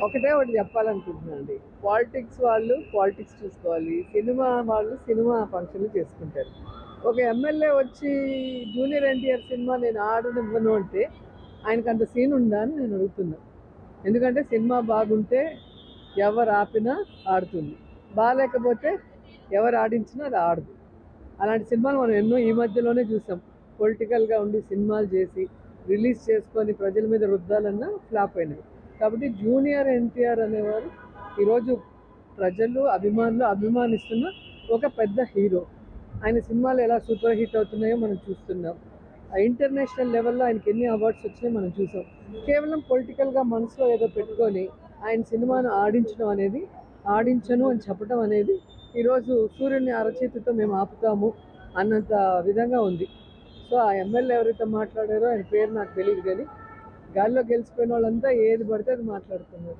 ఒకటే ఒకటి చెప్పాలనుకుంటున్నానండి. పాలిటిక్స్ వాళ్ళు పాలిటిక్స్ చూసుకోవాలి. సినిమా వాళ్ళు సినిమా ఫంక్షన్‌లు చేసుకుంటారు. ఒక ఎమ్మెల్యే వచ్చి జూనియర్ ఎన్టీఆర్ సినిమా నేను ఆడనివ్వను అంటే ఆయనకంత సీన్ ఉందా అని నేను అడుగుతున్నా. ఎందుకంటే సినిమా బాగుంటే ఎవరు ఆపినా ఆడుతుంది. బాలేకపోతే ఎవరు ఆడించినా అది ఆడదు. అలాంటి సినిమాలు మనం ఎన్నో ఈ మధ్యలోనే చూసాం. పొలిటికల్‌గా ఉండి సినిమాలు చేసి రిలీజ్ చేసుకొని ప్రజల మీద రుద్దాలన్నా ఫ్లాప్ అయినాయి. కాబట్టి జూనియర్ ఎన్టీఆర్ అనేవారు ఈరోజు ప్రజలు అభిమానులు అభిమానిస్తున్న ఒక పెద్ద హీరో. ఆయన సినిమాలు ఎలా సూపర్ హిట్ అవుతున్నాయో మనం చూస్తున్నాం. ఇంటర్నేషనల్ లెవెల్లో ఆయనకి ఎన్ని అవార్డ్స్ వచ్చినాయో మనం చూసాం. కేవలం పొలిటికల్గా మనసులో ఏదో పెట్టుకొని ఆయన సినిమాను ఆడించడం అనేది, ఆడించను అని చెప్పడం అనేది ఈరోజు సూర్యుడిని అరచేతితో మేము ఆపుతాము అన్నంత విధంగా ఉంది. సో ఆ ఎమ్మెల్యే ఎవరైతే మాట్లాడారో ఆయన పేరు నాకు తెలియదు, కానీ గాల్లో గెలిచిపోయిన వాళ్ళంతా ఏది పడితే అది మాట్లాడుతున్నారు.